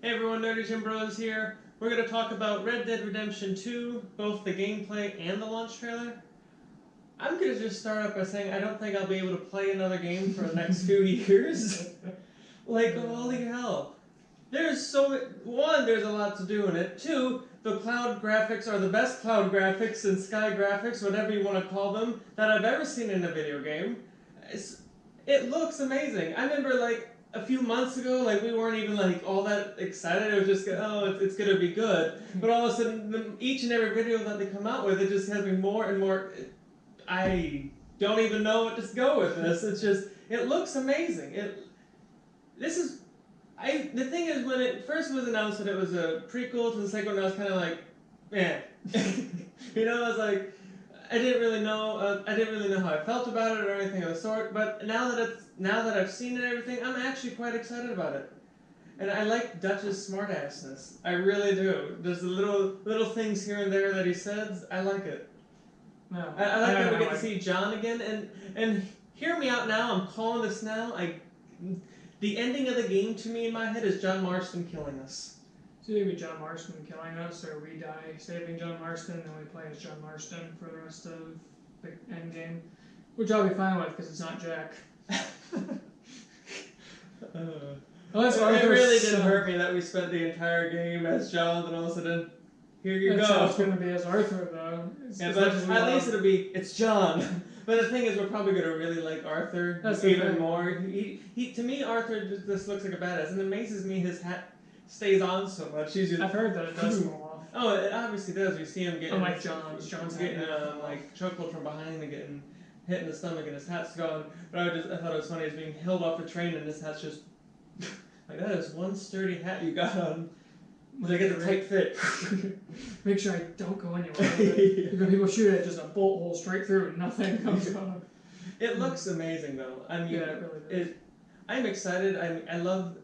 Hey everyone, nerdygymbros here. We're going to talk about Red Dead Redemption 2, both the gameplay and the launch trailer. I'm going to just start off by saying I don't think I'll be able to play another game for the next few years. Like, holy hell. There's one, there's a lot to do in it. Two, the cloud graphics are the best cloud graphics and sky graphics, whatever you want to call them, that I've ever seen in a video game. It looks amazing. I remember, like, a few months ago, like, we weren't even, like, all that excited. It was just, it's gonna be good. But all of a sudden, each and every video that they come out with, it just has me more and more... I don't even know what to go with this. It's just, it looks amazing. The thing is, when it first was announced that it was a prequel to the second one, I was kind of like, eh. You know, I was like, I didn't really know how I felt about it or anything of the sort. But now that I've seen it and everything, I'm actually quite excited about it. And I like Dutch's smartassness. I really do. There's the little things here and there that he says. I like it. No, I like that we get to see John again. And hear me out now. I'm calling this now. The ending of the game to me in my head is John Marston killing us. It's either be John Marston killing us, or we die saving John Marston, and we play as John Marston for the rest of the end game, which I'll be fine with because it's not Jack. It really didn't hurt me that we spent the entire game as John, and all of a sudden, here you go. It's going to be as Arthur, though. At least it's John. But the thing is, we're probably going to really like Arthur even more. To me, Arthur just looks like a badass, and it amazes me his hat stays on so much. I've heard that it does fall off. Oh, it obviously does. You see him getting... like John's getting chuckled from behind and getting hit in the stomach, and his hat's gone. But I thought it was funny, he's being held off the train, and his hat's just... like, that is one sturdy hat you got on. They get the tight fit. Make sure I don't go anywhere. Because people shoot it, just a bolt hole straight through and nothing comes off. It looks amazing, though. I mean, yeah, it really does. I'm excited. I love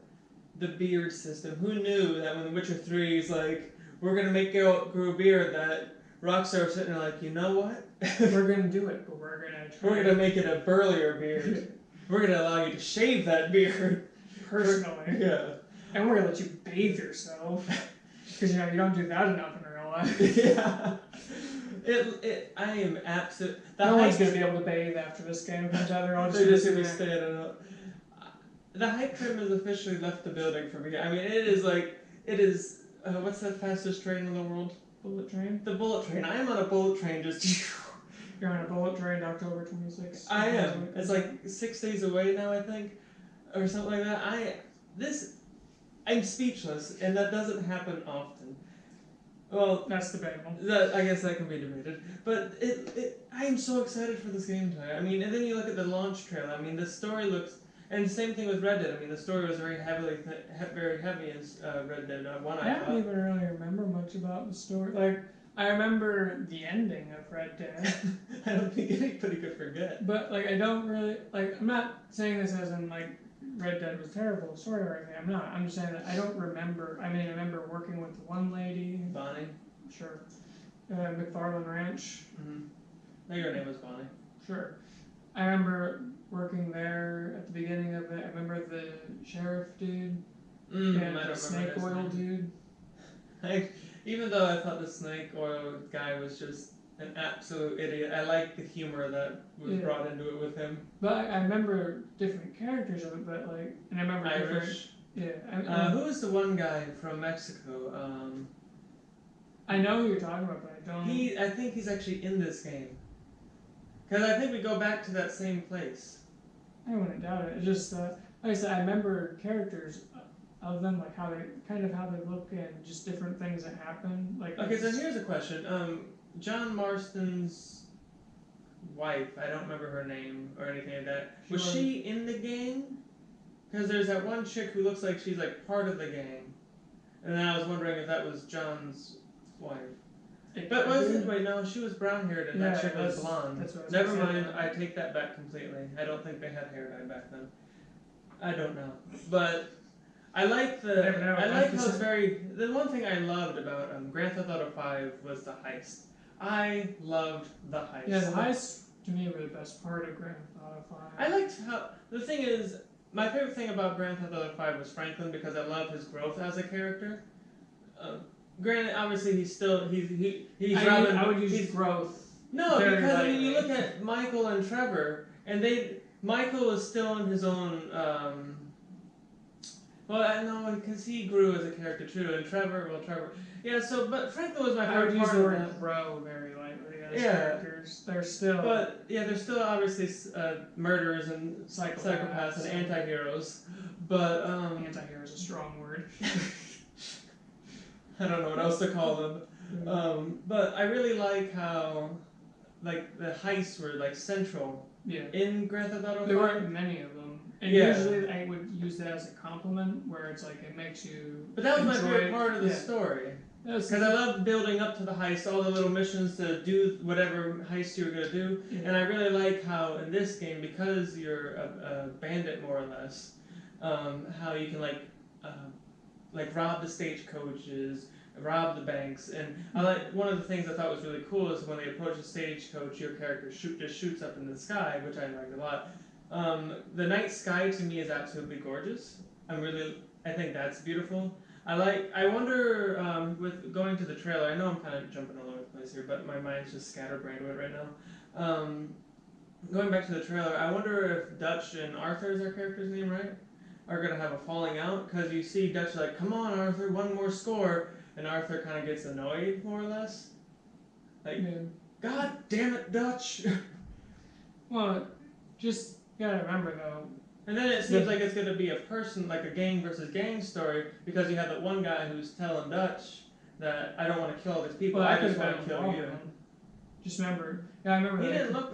the beard system. Who knew that when The Witcher 3 is like, we're going to grow a beard, that Rockstar was sitting there like, you know what? We're going to do it, but we're going to try. We're going to make it a burlier beard. We're going to allow you to shave that beard. Personally. Yeah. And we're going to let you bathe yourself. Because, you don't do that enough in real life. Yeah. I am absolutely... No one's going to be able to bathe after this game comes out. They're all just going to be standing up. The hype trim has officially left the building for me. I mean, it is, what's that fastest train in the world? Bullet train? The bullet train. I am on a bullet train just... You're on a bullet train October 26th. I am. It's like 6 days away now, I think. Or something like that. I'm speechless, and that doesn't happen often. Well, that's debatable. I guess that can be debated. But I am so excited for this game tonight. I mean, and then you look at the launch trailer. I mean, the story looks... And the same thing with Red Dead. I mean, the story was very heavy in Red Dead 1, I don't even really remember much about the story. Like, I remember the ending of Red Dead. I don't think anybody could forget. But, like, I don't really... Like, I'm not saying this as in, like, Red Dead was terrible story or anything. I'm not. I'm just saying that I don't remember... I mean, I remember working with the one lady. Bonnie? Sure. McFarland Ranch. Mm-hmm. I think her name was Bonnie. Sure. I remember working there at the beginning of it. I remember the sheriff dude. And the snake oil dude. Even though I thought the snake oil guy was just an absolute idiot, I like the humor that was brought into it with him. But I remember different characters of it, but like, and I remember Irish. Who was the one guy from Mexico? I know who you're talking about, but I don't. I think he's actually in this game. Because I think we go back to that same place. I wouldn't doubt it. It's just, like I said, I remember characters of them, like how they look and just different things that happen. Like, okay, so here's a question. John Marston's wife, I don't remember her name or anything like that. Was she in the gang? Because there's that one chick who looks like she's like part of the gang. And then I was wondering if that was John's wife. But wait, no, she was brown-haired and that chick was blonde. Never mind, I take that back completely. I don't think they had hair dye back then. I don't know. But I like how it's very... The one thing I loved about Grand Theft Auto 5 was the heist. I loved the heist. Yeah, the heist, to me, were the best part of Grand Theft Auto 5. I liked how... The thing is, my favorite thing about Grand Theft Auto 5 was Franklin because I love his growth as a character. Granted, obviously he's robbing. I would use growth. No, very because I lightly. mean, you look at Michael and Trevor, and Michael is still in his own. Well, I know because he grew as a character too, and Trevor. Yeah. So, but Franklin was my I would favorite use part the of word that. grow very lightly as Yeah. characters. They're still But yeah, there's still obviously murderers and psychopaths and anti-heroes, but anti-hero is a strong word. I don't know what else to call them. But I really like how like the heists were like central Yeah. in Grand Theft Auto 5. There weren't many of them. And Yeah. usually I would use that as a compliment where it's like it makes you But that was my enjoy favorite it. part of the Yeah. story. That's Because I loved building up to the heist, all the little missions to do whatever heist you were going to do. Yeah. And I really like how in this game, because you're a bandit more or less, how you can like rob the stagecoaches, rob the banks. And I like one of the things I thought was really cool is when they approach a stagecoach, your character just shoots up in the sky, which I liked a lot. The night sky to me is absolutely gorgeous. I think that's beautiful. I wonder, with going to the trailer, I know I'm kind of jumping all over the place here, but my mind's just scatterbrained with it right now. Going back to the trailer, I wonder if Dutch and Arthur is our character's name, right? Are going to have a falling out, because you see Dutch like, come on Arthur, one more score, and Arthur kind of gets annoyed, more or less. Like, Yeah. God damn it, Dutch! Well, just gotta remember though. And then it seems like it's going to be a person, like a gang versus gang story, because you have that one guy who's telling Dutch that I don't want to kill all these people, Well, I that just could've want to been kill wrong, you. man. Just remember. Yeah, I remember.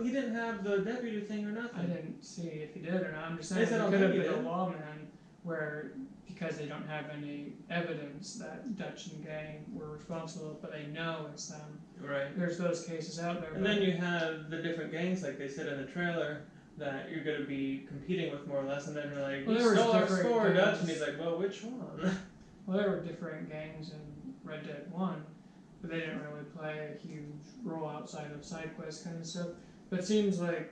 He didn't have the deputy thing or nothing. I didn't see if he did or not. I'm just saying They said it on could have video, been a didn't. lawman where because they don't have any evidence that Dutch and gang were responsible, but they know it's them. Right. There's those cases out there. And then you have the different gangs, like they said in the trailer, that you're going to be competing with more or less, and then you're like, Well, you there was stole our different score, gangs. Dutch, and he's like, well, which one? Well, there were different gangs in Red Dead 1, but they didn't really play a huge role outside of side quest kind of stuff. But it seems like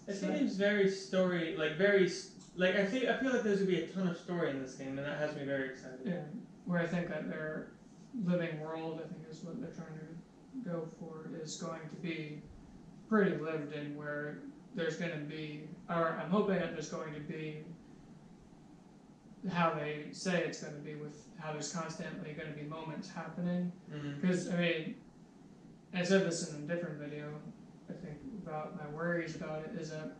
It seems very story, like I feel like there's going to be a ton of story in this game, and that has me very excited. yeah, where I think that their living world, I think is what they're trying to go for, is going to be pretty lived in, where there's going to be, or I'm hoping that there's going to be how they say it's going to be, with how there's constantly going to be moments happening. Mm-hmm. Because, I mean, I said this in a different video, I think, about my worries about it, is that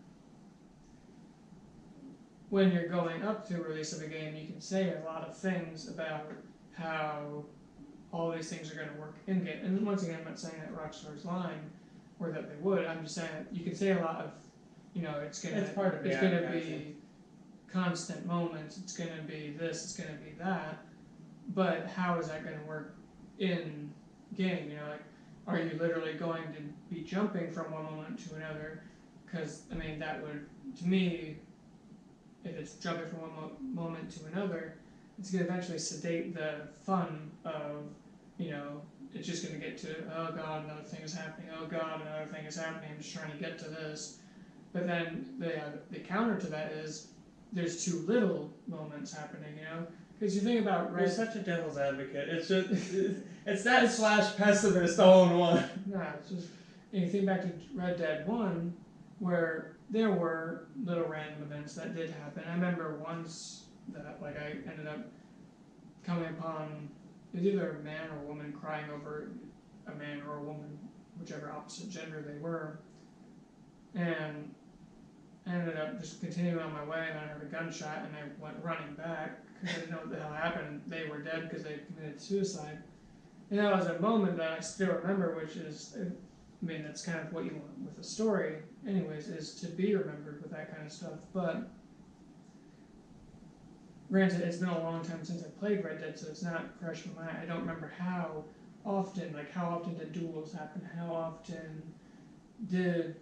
when you're going up to release of a game, you can say a lot of things about how all these things are going to work in game. And once again, I'm not saying that Rockstar's lying, or that they would. I'm just saying that you can say a lot of, it's going It's part of to advertising. be constant moments. It's going to be this. It's going to be that. But how is that going to work in game? Are you literally going to be jumping from one moment to another? Because I mean, that would, to me, if it's jumping from one moment to another, it's going to eventually sedate the fun of, it's just going to get to, oh god, another thing is happening, oh god, another thing is happening, I'm just trying to get to this. But then the counter to that is, there's too little moments happening, Because you think about You're such a devil's advocate. It's just, it's that slash pessimist all in one. Yeah, it's just, and you think back to Red Dead 1, where there were little random events that did happen. I remember once that, I ended up coming upon, it was either a man or a woman crying over a man or a woman, whichever opposite gender they were, and I ended up just continuing on my way, and I heard a gunshot, and I went running back, because I didn't know what the hell happened. They were dead because they committed suicide. And that was a moment that I still remember, which is, that's kind of what you want with a story, anyways, is to be remembered with that kind of stuff. But granted, it's been a long time since I played Red Dead, so it's not fresh in my mind. I don't remember how often did duels happen? How often did,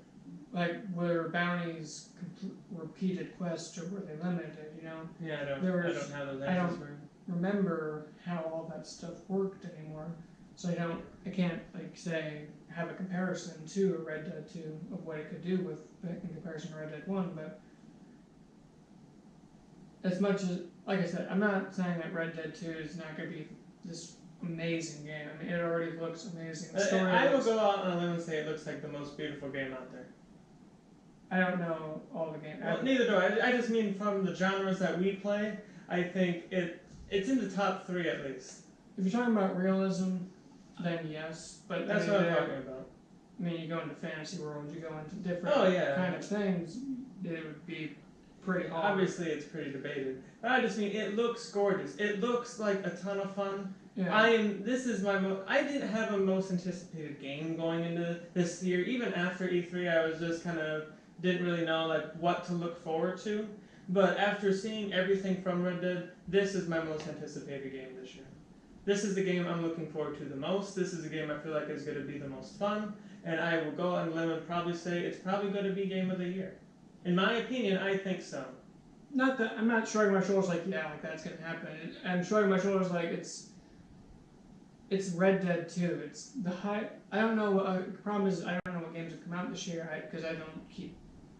were bounties repeated quests, or were they limited, Yeah, I don't have those answers I don't- for you. remember how all that stuff worked anymore, so I can't have a comparison to Red Dead 2 of what it could do in comparison to Red Dead 1, but as much as, like I said, I'm not saying that Red Dead 2 is not going to be this amazing game. I mean, it already looks amazing. The story I will go out on a limb and say it looks like the most beautiful game out there. I don't know all the games. Well, neither do I. I just mean from the genres that we play, I think it's in the top 3 at least. If you're talking about realism, then yes. But That's what I'm talking about. I mean, you go into fantasy world, you go into different kind of things, it would be pretty hard. Obviously, it's pretty debated. But I just mean, it looks gorgeous. It looks like a ton of fun. Yeah. I didn't have a most anticipated game going into this year. Even after E3, I was just kind of didn't really know like what to look forward to. But after seeing everything from Red Dead, this is my most anticipated game this year. This is the game I'm looking forward to the most. This is the game I feel like is going to be the most fun. And I will go on a limb and probably say it's probably going to be Game of the Year. In my opinion, I think so. Not that I'm not shrugging my shoulders like like that's going to happen. I'm shrugging my shoulders like it's Red Dead 2. It's the high. I don't know. The problem is I don't know what games have come out this year because I don't keep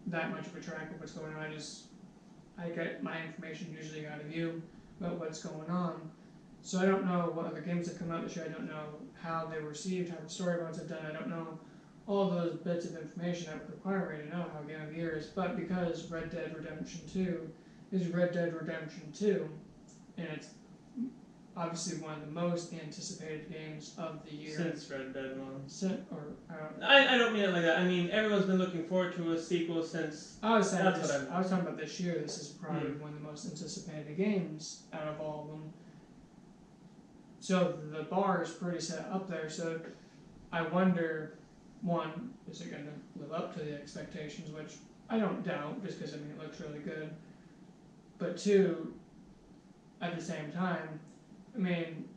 that much of a track of what's going on. I get my information usually out of you about what's going on. So I don't know what other games have come out this year. I don't know how they were received, how the story modes have done. I don't know all those bits of information that would require me to know how Game of the Year is. But because Red Dead Redemption 2 is Red Dead Redemption 2, and it's obviously one of the most anticipated games of the year. Since Red Dead 1. I don't mean it like that. I mean, everyone's been looking forward to a sequel since... I was talking about this year. This is probably one of the most anticipated games out of all of them. So the bar is pretty set up there. So I wonder, one, is it going to live up to the expectations, which I don't doubt, just because, I mean, it looks really good. But two, at the same time, I mean,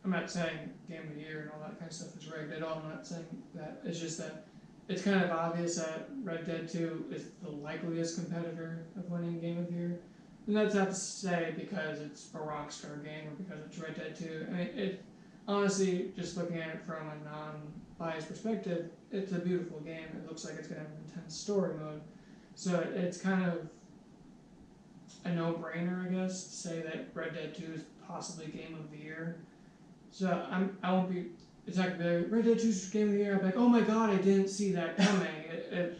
I'm not saying Game of the Year and all that kind of stuff is rigged at all. I'm not saying that. It's just that it's kind of obvious that Red Dead 2 is the likeliest competitor of winning Game of the Year. And that's not to say because it's a Rockstar game or because it's Red Dead 2. I mean, it honestly, just looking at it from a non-biased perspective, it's a beautiful game. It looks like it's going to have an intense story mode. So it's kind of a no-brainer, I guess, to say that Red Dead 2 is possibly Game of the Year. So I won't be. It's not gonna be like, Red Dead 2 is Game of the Year. I'm like, oh my god, I didn't see that coming.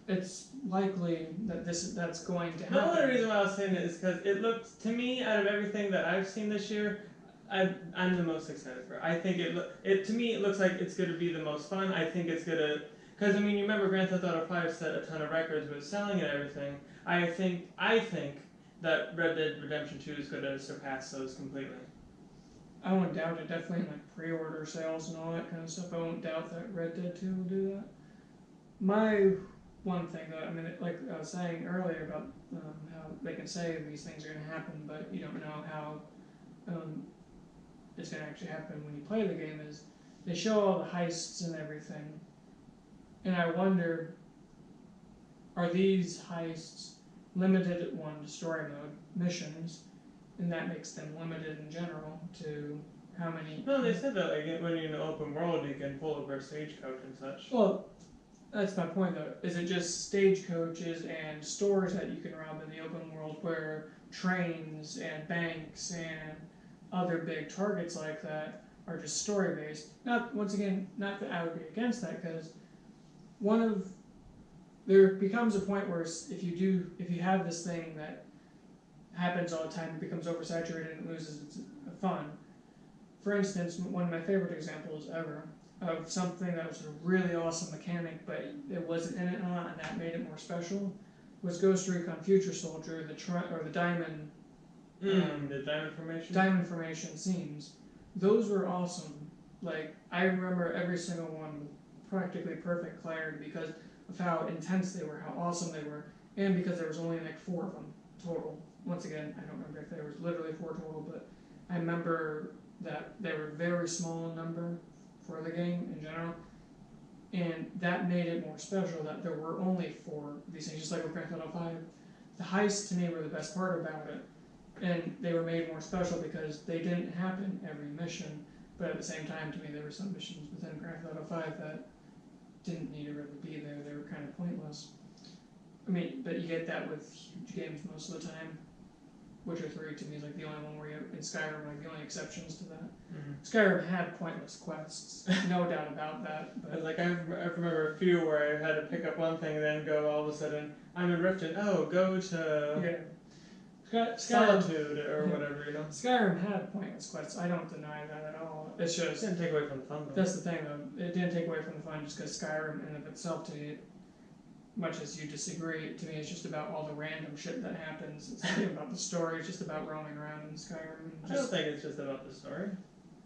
It's likely that that's going to happen. The only reason why I was saying it is because it looks, to me, out of everything that I've seen this year, I'm the most excited for it. I think to me it looks like it's going to be the most fun. I think it's going to, because I mean, you remember Grand Theft Auto 5 set a ton of records with selling and everything. I think that Red Dead Redemption 2 is going to surpass those completely. I won't doubt it. Definitely in like pre-order sales and all that kind of stuff. I won't doubt that Red Dead 2 will do that. My one thing though, I mean, like I was saying earlier about how they can say these things are going to happen, but you don't know how it's going to actually happen when you play the game, is they show all the heists and everything. And I wonder, are these heists limited at one to story mode missions, and that makes them limited in general to how many... No, they said that like when you're in the open world you can pull over a stagecoach and such. Well, that's my point though. Is it just stagecoaches and stores that you can rob in the open world, where trains and banks and other big targets like that are just story based? Not, once again, not that I would be against that, because there becomes a point where if you have this thing that happens all the time, it becomes oversaturated and it loses its fun. For instance, one of my favorite examples ever of something that was a really awesome mechanic, but it wasn't in it a lot, and that made it more special, was Ghost Recon Future Soldier, the Diamond. The Diamond Formation? Diamond Formation scenes. Those were awesome. Like, I remember every single one with practically perfect clarity because of how intense they were, how awesome they were, and because there was only like 4 of them total. Once again, I don't remember if there was literally 4 total, but I remember that they were very small in number for the game in general, and that made it more special that there were only 4 of these things, just like with Grand Theft Auto 5. The heists to me were the best part about it, and they were made more special because they didn't happen every mission, but at the same time, to me, there were some missions within Grand Theft Auto 5 that didn't need to really be there. They were kind of pointless. I mean, but you get that with huge games most of the time. Witcher 3 to me is like the only one where you in Skyrim, like the only exceptions to that. Mm-hmm. Skyrim had pointless quests, no doubt about that. But Like I remember a few where I had to pick up one thing and then go all of a sudden I'm in Riften. Oh, go to yeah. Solitude or whatever, you know. Skyrim had pointless quests. I don't deny that at all. It's It just didn't take away from the fun though. that's the thing though. It didn't take away from the fun just because Skyrim in of itself to me, much as you disagree, to me it's just about all the random shit that happens. It's not even about the story. It's just about roaming around in Skyrim. I don't think it's just about the story.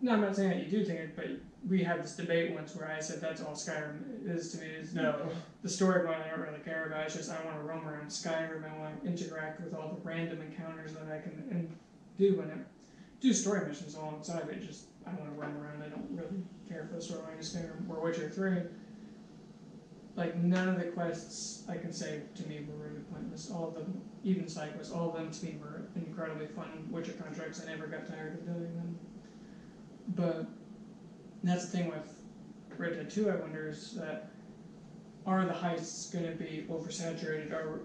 No, I'm not saying that you do think it, but we had this debate once where I said that's all Skyrim is to me. Is No. the story part I don't really care about. It's just I want to roam around Skyrim. I want to interact with all the random encounters that I can do when I do story missions alongside it. Just I want to roam around. I don't really care for the storyline of Skyrim or Witcher 3. Like none of the quests I can say to me were really pointless. All of them, even side quests, all of them to me were incredibly fun Witcher contracts. I never got tired of doing them. But that's the thing with Red Dead 2, I wonder, is that are the heists going to be oversaturated, or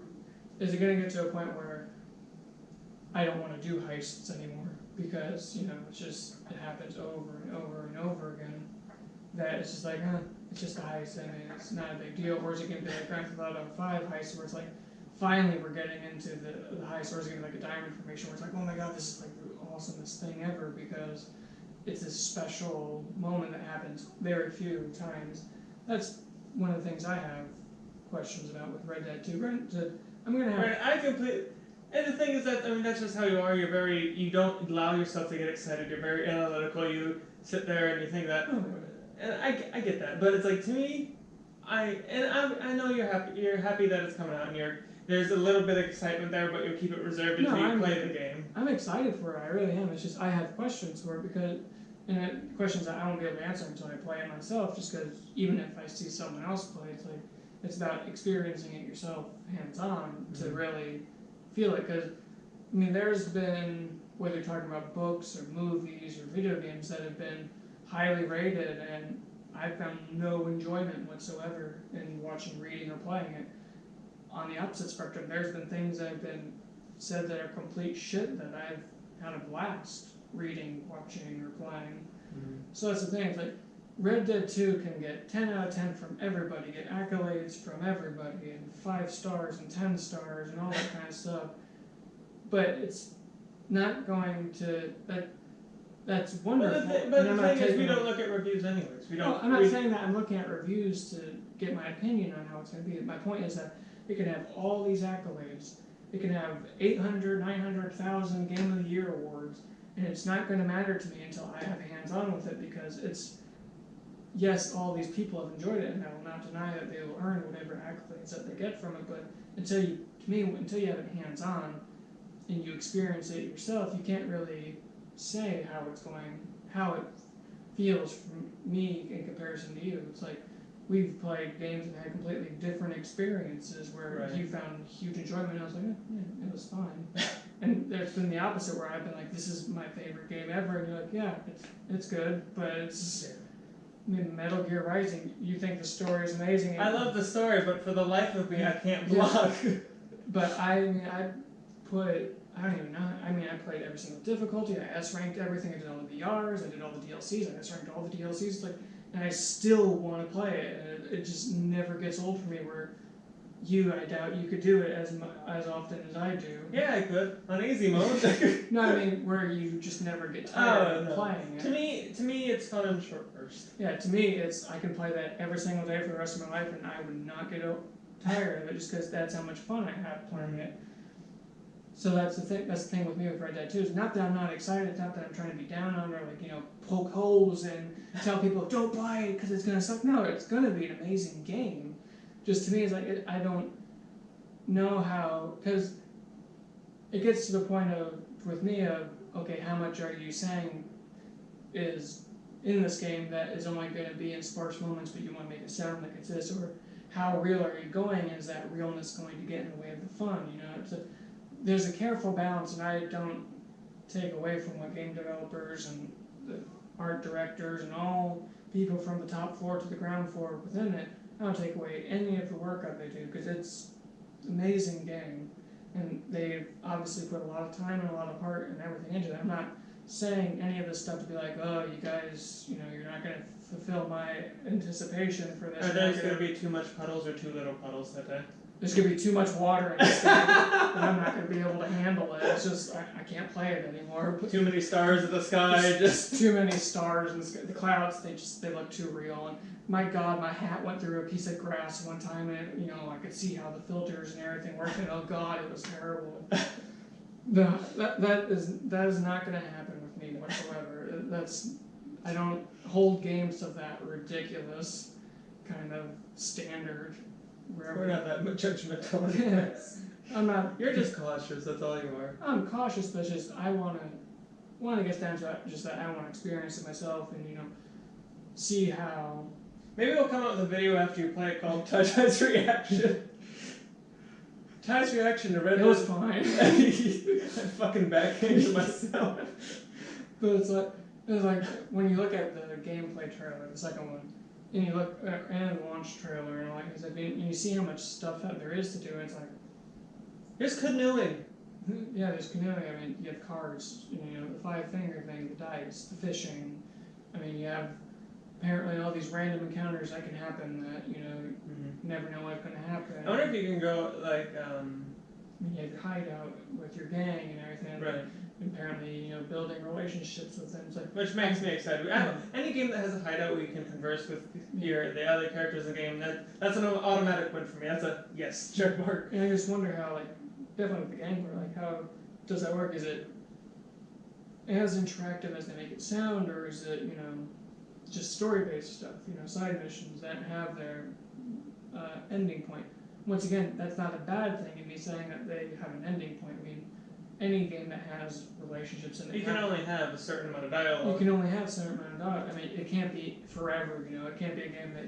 is it going to get to a point where I don't want to do heists anymore because, you know, it's just, it happens over and over and over again, that it's just like, it's just a heist, I mean, it's not a big deal, or is it going to be like Grand Theft Auto 5 heist where it's like, finally we're getting into the heist, or is it going to be like a diamond formation where it's like, oh my god, this is like the awesomest thing ever because it's this special moment that happens very few times. That's one of the things I have questions about with Red Dead 2. I'm gonna have. Right, I completely. And the thing is that I mean that's just how you are. You're very. You don't allow yourself to get excited. You're very analytical. You sit there and you think that. Oh, And I get that, but it's like to me, I know you're happy. You're happy that it's coming out, and there's a little bit of excitement there, but you'll keep it reserved until you play the game. I'm excited for it. I really am. It's just I have questions for it because, and questions that I won't be able to answer until I play it myself. Just because even if I see someone else play, it's about experiencing it yourself, hands-on, to really feel it. Because I mean, there's been whether you're talking about books or movies or video games that have been highly rated, and I found no enjoyment whatsoever in watching, reading, or playing it. On the opposite spectrum, there's been things that have been said that are complete shit that I've had a blast reading, watching, or playing. So that's the thing, it's like Red Dead 2 can get 10 out of 10 from everybody, get accolades from everybody, and 5 stars and 10 stars and all that kind of stuff. But it's not going to, that's wonderful. But the thing is, we don't look at reviews anyways. We don't. I'm not saying that I'm looking at reviews to get my opinion on how it's going to be. My point is that it can have all these accolades. It can have 800, 900,000 Game of the Year awards, and it's not going to matter to me until I have hands-on with it because it's, yes, all these people have enjoyed it, and I will not deny that they will earn whatever accolades that they get from it, but until you have it hands-on and you experience it yourself, you can't really say how it feels for me in comparison to you. It's like we've played games and had completely different experiences where you found huge enjoyment and I was like, yeah, it was fine. And there's been the opposite where I've been like, this is my favorite game ever, and you're like, yeah, it's good, but it's I mean, Metal Gear Rising, you think the story is amazing. I love the story, but for the life of me, I can't block. But I don't even know. I mean, I played every single difficulty. I S-ranked everything. I did all the VRs. I did all the DLCs. I S-ranked all the DLCs. And I still want to play it. And it just never gets old for me. Where I doubt you could do it as often as I do. Yeah, I could on easy mode. No, I mean where you just never get tired of playing it. To me, it's fun and short burst. Yeah, to me, I can play that every single day for the rest of my life, and I would not get tired of it just because that's how much fun I have playing it. So that's the thing. That's the thing with me with Red Dead 2. Is not that I'm not excited. It's not that I'm trying to be down on or poke holes and tell people don't buy it because it's gonna suck. No, it's gonna be an amazing game. Just to me, it's like I don't know how, because it gets to the point with me okay, how much are you saying is in this game that is only going to be in sparse moments, but you want to make it sound like it's this, or how real are you going? Is that realness going to get in the way of the fun? There's a careful balance, and I don't take away from what game developers and the art directors and all people from the top floor to the ground floor within it. I don't take away any of the work that they do because it's an amazing game. and they've obviously put a lot of time and a lot of heart and everything into it. I'm not saying any of this stuff to be like, oh, you guys, you're not going to fulfill my anticipation for this. Are there going to be too much puddles or too little puddles that day? There's going to be too much water in this game, and I'm not going to be able to handle it. It's just, I can't play it anymore. Too many stars in the sky, just too many stars in the sky. The clouds, they look too real. And my God, my hat went through a piece of grass one time, and I could see how the filters and everything worked, and oh God, it was terrible. No, that is not going to happen with me whatsoever. I don't hold games to that ridiculous kind of standard. We're not that much judgmental. I'm not. You're just cautious. That's all you are. I'm cautious, but it's just I want to get down to just that I want to experience it myself and see how. Maybe we'll come up with a video after you play it called Ty's Reaction. Ty's reaction to Red Dead. It was fine. I fucking backhanded myself. But it's like when you look at the gameplay trailer, the second one, and you look and the launch trailer, and you see how much stuff that there is to do. And it's like there's canoeing. Yeah, there's canoeing. I mean, you have cards. The 5-finger thing, the dice, the fishing. I mean, you have apparently all these random encounters that can happen that never know what's going to happen. I wonder if you can go like. You have your hideout with your gang and everything. Right. And apparently, building relationships with them. Which makes me excited. Any game that has a hideout where you can converse with the other characters in the game, that's an automatic win for me. That's a yes, check mark. And I just wonder how, definitely with the gang, how does that work? Is it as interactive as they make it sound, or is it, just story-based stuff, side missions that have their ending point? Once again, that's not a bad thing in me saying that they have an ending point. I mean, any game that has relationships in it. You can only have a certain amount of dialogue. You can only have a certain amount of dialogue. I mean, it can't be forever, It can't be a game that,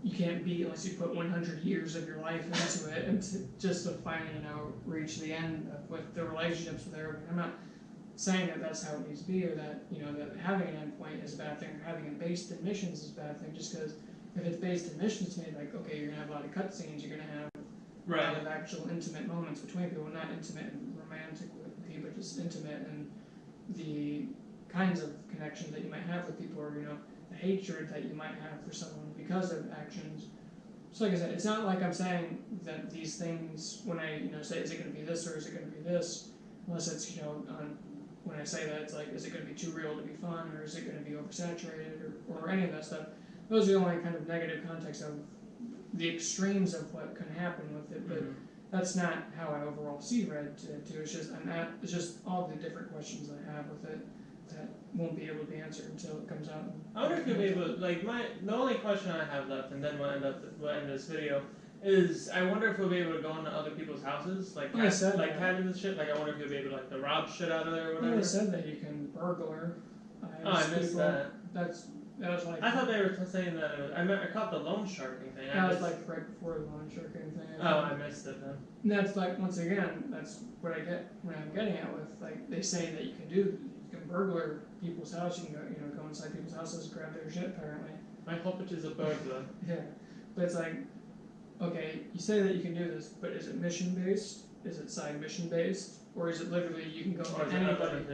you can't beat unless you put 100 years of your life into it and just to finally, reach the end with the relationships with everybody. I'm not saying that that's how it needs to be, or that, that having an end point is a bad thing, or having it based in missions is a bad thing, just because if it's based in missions, to me, okay, you're going to have a lot of cutscenes, you're going to have a lot of actual intimate moments between people, not intimate and romantic with people, but just intimate and the kinds of connections that you might have with people, or, the hatred that you might have for someone because of actions. So like I said, it's not like I'm saying that these things, when I, say, is it going to be this or is it going to be this, unless it's, when I say that, it's like, is it going to be too real to be fun, or is it going to be oversaturated, or any of that stuff. Those are the only kind of negative context of the extremes of what can happen with it, but that's not how I overall see Red Dead 2. It's just all the different questions I have with it that won't be able to be answered until it comes out. I wonder if you'll be able to, the only question I have left, and then we'll end this video, is I wonder if we'll be able to go into other people's houses, cabins and shit. I wonder if you'll be able to rob shit out of there or whatever. I said that you can burglar. I missed that. That was I thought they were saying that it was. I caught the loan sharking thing. That was right before the loan sharking thing. Oh, I missed it then. And that's once again, that's what I get when I'm getting at with they say that you can burglar people's house. You can go inside people's houses, grab their shit. Apparently. I hope it is a burglar. Yeah, but it's okay, you say that you can do this, but is it mission based? Is it side mission based? Or is it literally you can go to anybody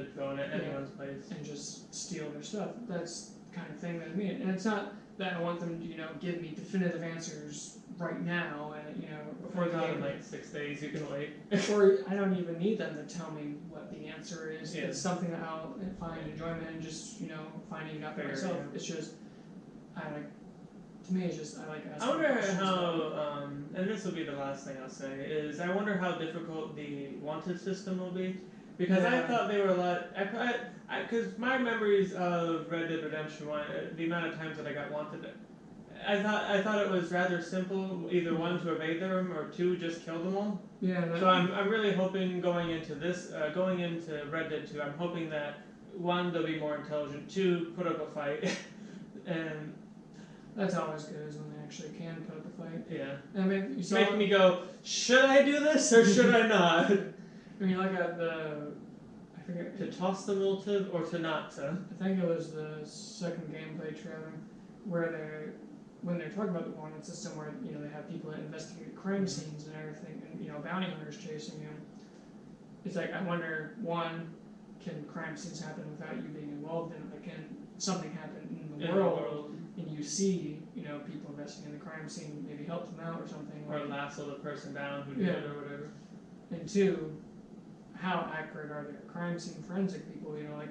anyone's place and just steal their stuff? That's the kind of thing that I mean. And it's not that I want them to, give me definitive answers right now and, before the game. 6 days, you can wait. Or I don't even need them to tell me what the answer is. Yeah. It's something that I'll find enjoyment in just, finding it out for myself. Yeah. It's just, to me, it's just, I like asking. I wonder how, and this will be the last thing I'll say, is I wonder how difficult the wanted system will be. Because I thought they were a lot, because my memories of Red Dead Redemption 1, the amount of times that I got wanted, I thought it was rather simple, either one, to evade them, or two, just kill them all. Yeah. So I'm really hoping going into Red Dead 2, I'm hoping that, one, they'll be more intelligent, two, put up a fight, and... That's always good, is when they actually can put up a fight. Yeah. I mean, you saw make me go, should I do this or should I not? I mean, look at I forget. To toss the motive or to not to? I think it was the second gameplay trailer where when they're talking about the wanted system, where they have people that investigate crime scenes and everything, and bounty hunters chasing you. It's like, I wonder, one, can crime scenes happen without you being involved in it? Like, can something happen in the world and you see, people investigating the crime scene, maybe help them out or something? Or lasso the person down who did it or whatever. And two, how accurate are the crime scene forensic people? Like,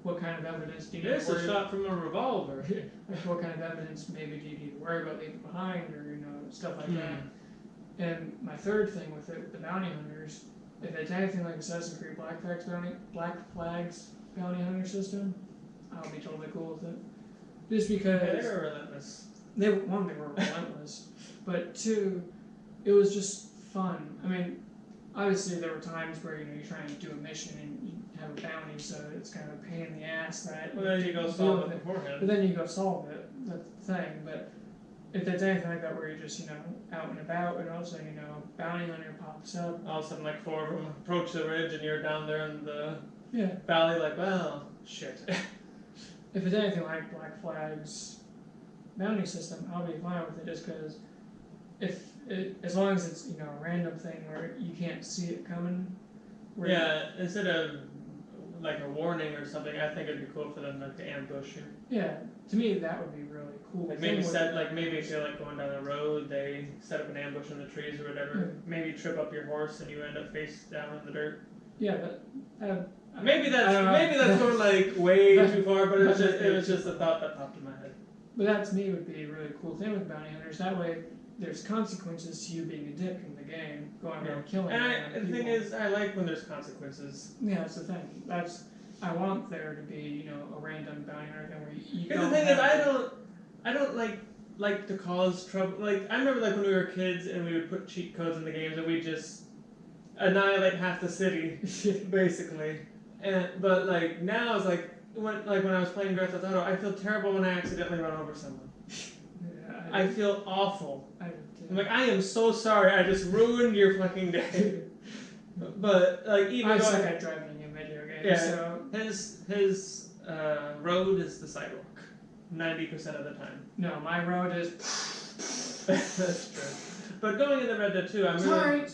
what kind of evidence do you need It's to a shot from a revolver. like, what kind of evidence maybe do you need to worry about leaving behind, or stuff like that. And my third thing with it, with the bounty hunters, if it's anything like Assassin's Creed Black Flag's bounty hunter system, I'll be totally cool with it. Just because they were relentless. They were relentless, but two, it was just fun. I mean, obviously there were times where you're trying to do a mission and you have a bounty, so it's kind of a pain in the ass that. Well, then you go solve it beforehand. But then you go solve it. That's the thing. But if there's anything like that where you're just out and about, and also bounty hunter pops up. All of a sudden, like 4 of them approach the ridge, and you're down there in the Yeah. valley, like, well, shit. If it's anything like Black Flag's bounty system, I'll be fine with it, just because as long as it's a random thing where you can't see it coming. Yeah, instead of like a warning or something, I think it'd be cool for them to ambush you. Yeah, to me that would be really cool. Like maybe maybe if you're like going down the road, they set up an ambush in the trees or whatever. Maybe trip up your horse and you end up face down in the dirt. Yeah, but maybe that's going like way too far, but it was just a thought that popped in my head. But that to me would be a really cool thing with bounty hunters. That way, there's consequences to you being a dick in the game, going around killing. And the thing is, I like when there's consequences. Yeah, that's the thing. I want there to be a random bounty hunter thing where you. Because the thing is, I don't like to cause trouble. Like I remember like when we were kids and we would put cheat codes in the games and we just annihilate half the city, basically. But like now it's like when I was playing Grand Theft Auto, I feel terrible when I accidentally run over someone. Yeah, I feel awful. I'm like, I am so sorry, I just ruined your fucking day. But like even I suck at driving in video games. Yeah, so his road is the sidewalk, 90% of the time. No, my road is. That's true. But going into Red Dead 2, I'm sorry.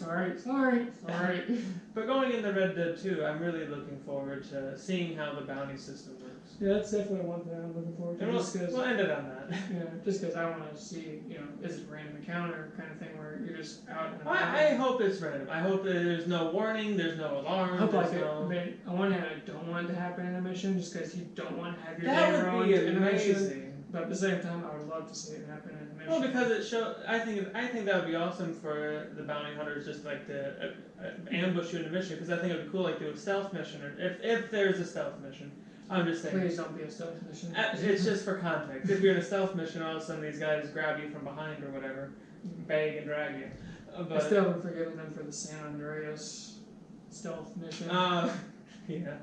But going into Red Dead 2, I'm really looking forward to seeing how the bounty system works. Yeah, that's definitely one thing I'm looking forward to. We'll end it on that. Yeah, just because I want to see, is it a random encounter kind of thing where you're just out and about? I hope it's random. I hope that there's no warning, there's no alarm. I hope on one hand, I don't want it to happen in a mission, just because you don't want to have your day ruined. That would be in a mission. amazing. But at the same time, I would love to see it happen in a mission. Well, because it shows. I think that would be awesome for the bounty hunters, just like to ambush you in a mission. Because I think it would be cool, like do a stealth mission, or if there's a stealth mission. I'm just saying. Please don't be a stealth mission. It's just for context. If you're in a stealth mission, all of a sudden these guys grab you from behind or whatever, bag and drag you. I still haven't forgiven them for the San Andreas stealth mission. Yeah.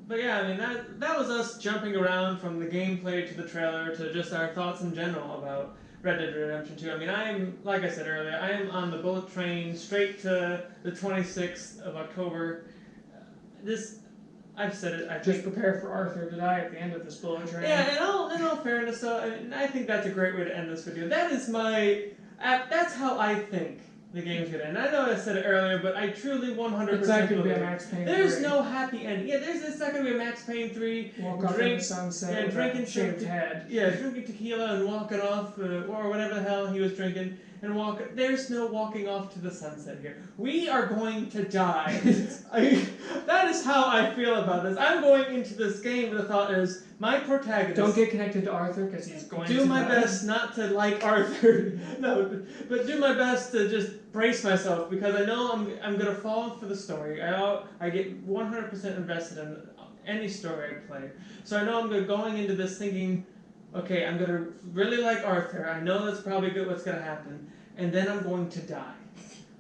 But yeah, I mean that was us jumping around from the gameplay to the trailer to just our thoughts in general about Red Dead Redemption 2. I mean, like I said earlier, I am on the bullet train straight to the 26th of October. I've said it. I just prepare for Arthur to die at the end of this bullet train. Yeah, in all fairness, though, I think that's a great way to end this video. That's how I think the game's gonna end. I know I said it earlier, but I truly 100% It's not gonna be a Max Payne 3. There's no happy ending. Yeah, it's not gonna be a Max Payne 3. Walk off in the sunset with a shaved head. Yeah, drinking tequila and walking off, or whatever the hell he was drinking, and walking. There's no walking off to the sunset here. We are going to die. That is how I feel about this. I'm going into this game with the thought is, my protagonist... Don't get connected to Arthur, because he's going to do my best not to like Arthur. No, but do my best to just brace myself, because I know I'm going to fall for the story. I get 100% invested in any story I play. So I know I'm going into this thinking, okay, I'm going to really like Arthur. I know that's probably what's going to happen. And then I'm going to die.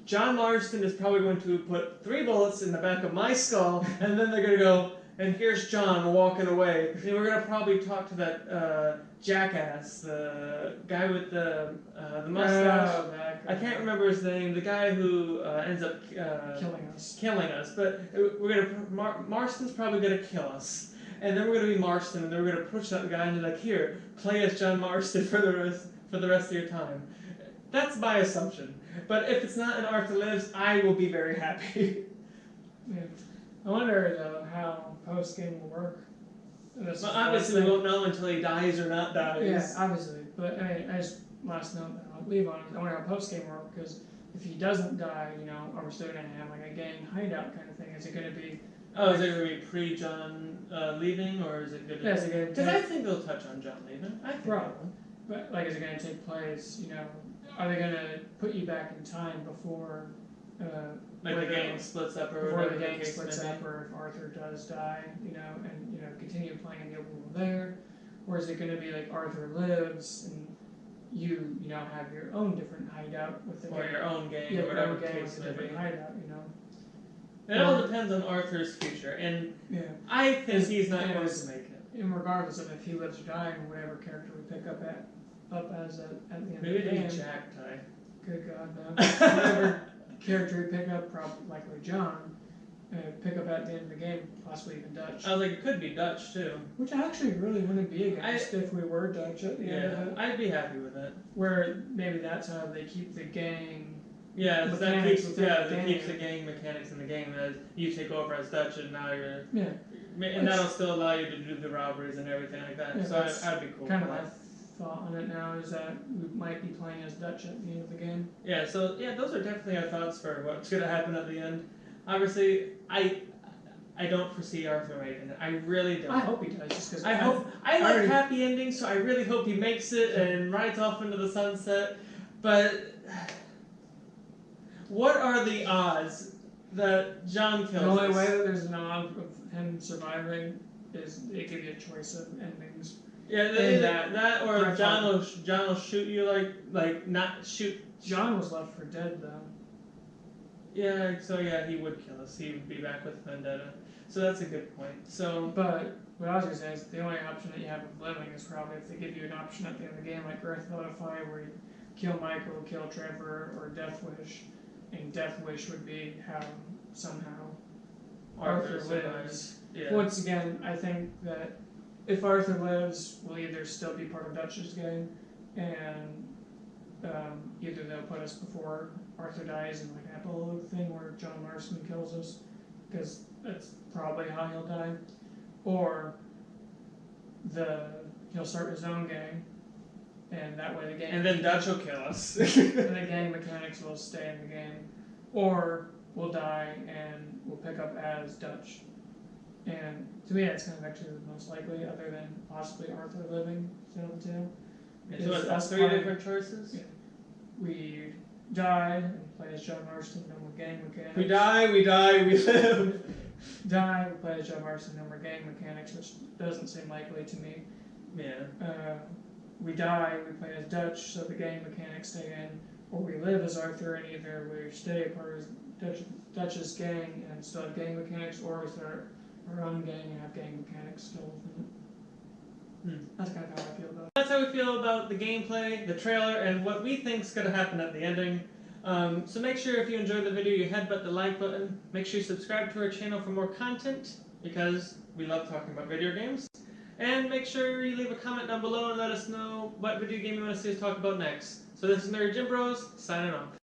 John Marston is probably going to put 3 bullets in the back of my skull, and then they're going to go, and here's John walking away. And we're going to probably talk to that jackass, the guy with the mustache. I can't remember his name. The guy who ends up killing us. But we're going to... Marston's probably going to kill us. And then we're going to be Marston, and then we're going to push that guy and be like, here, play as John Marston for the rest of your time. That's my assumption. But if it's not and Arthur lives, I will be very happy. Yeah. I wonder though how post game will work. Well, obviously we won't know until he dies or not dies. Yeah, obviously. But I mean, as last note that I'll leave on is I wonder how post game work, because if he doesn't die, you know, are we still gonna have like a gang hideout kind of thing? Is it gonna be? Oh, is it gonna be pre-John leaving, or is it gonna? Yeah, is it gonna? Because I think they'll touch on John leaving. I think. Right. But like, is it gonna take place? You know, are they gonna put you back in time before? Like the gang splits up, or before whatever the gang case splits may be. up, or if Arthur does die, you know, and you know continue playing in the open world there, or is it going to be like Arthur lives and you know have your own different hideout with the Or your own gang, yeah, or whatever your own gang case with a may be. different hideout, you know. It all depends on Arthur's future, and Yeah. I think he's not going to make it. And regardless of if he lives or dies, or whatever character we pick up as at the end Maybe of the game. it'd be Jack Ty. Good God, no. Whatever character we pick up, probably likely John, pick up at the end of the game, possibly even Dutch. I was like, it could be Dutch too. Which I actually really wouldn't be against if we were Dutch at the end of it. I'd be happy with it. Where maybe that's how they keep the gang. Yeah, that Mechanics keeps within the that keeps game. the gang mechanics in the game. As you take over as Dutch, and now you're Yeah. and that'll still allow you to do the robberies and everything like that. Yeah, so that's I'd be cool. Kind with of that. my thought on it now is that we might be playing as Dutch at the end of the game. Yeah, so yeah, those are definitely our thoughts for what's gonna happen at the end. Obviously, I don't foresee Arthur making it. I really don't. I hope he does, just because I like already- happy endings, so I really hope he makes it and rides off into the sunset. But what are the odds that John kills the only us? way that there's an odd of him surviving is they give you a choice of endings. Yeah, And that or Right, John will shoot you like not shoot. John was left for dead though. Yeah, so yeah, he would kill us. He would be back with Vendetta. So that's a good point. So But what I was gonna say is the only option that you have of living is probably if they give you an option at the end of the game, like Grand Theft Auto 5, where you kill Michael, kill Trevor, or Death Wish, and Death Wish would be how somehow Arthur lives. Yeah. Once again, I think that if Arthur lives, we'll either still be part of Dutch's gang, and either they'll put us before Arthur dies in like an epilogue thing where John Marston kills us, because that's probably how he'll die, or he'll start his own gang, and that way the gang And then Dutch will kill us. and the gang mechanics will stay in the game, or we'll die and we'll pick up as Dutch. And to me, that's kind of actually the most likely, other than possibly Arthur living, out of the two. So what, that's three different choices? Yeah. We die and play as John Marston, and we're gang mechanics. We die, we live. Die, we play as John Marston, and we're gang mechanics, which doesn't seem likely to me. Yeah. We die, we play as Dutch, so the gang mechanics stay in, or we live as Arthur, and either we stay a part of Dutch's gang and still have gang mechanics, or we start our own gang and have gang mechanics still within it. That's kind of how I feel about it. That's how we feel about the gameplay, the trailer, and what we think is going to happen at the ending. So make sure if you enjoyed the video, you headbutt the like button. Make sure you subscribe to our channel for more content, because we love talking about video games. And make sure you leave a comment down below and let us know what video game you want to see us talk about next. So this is Nerdygymbros, signing off.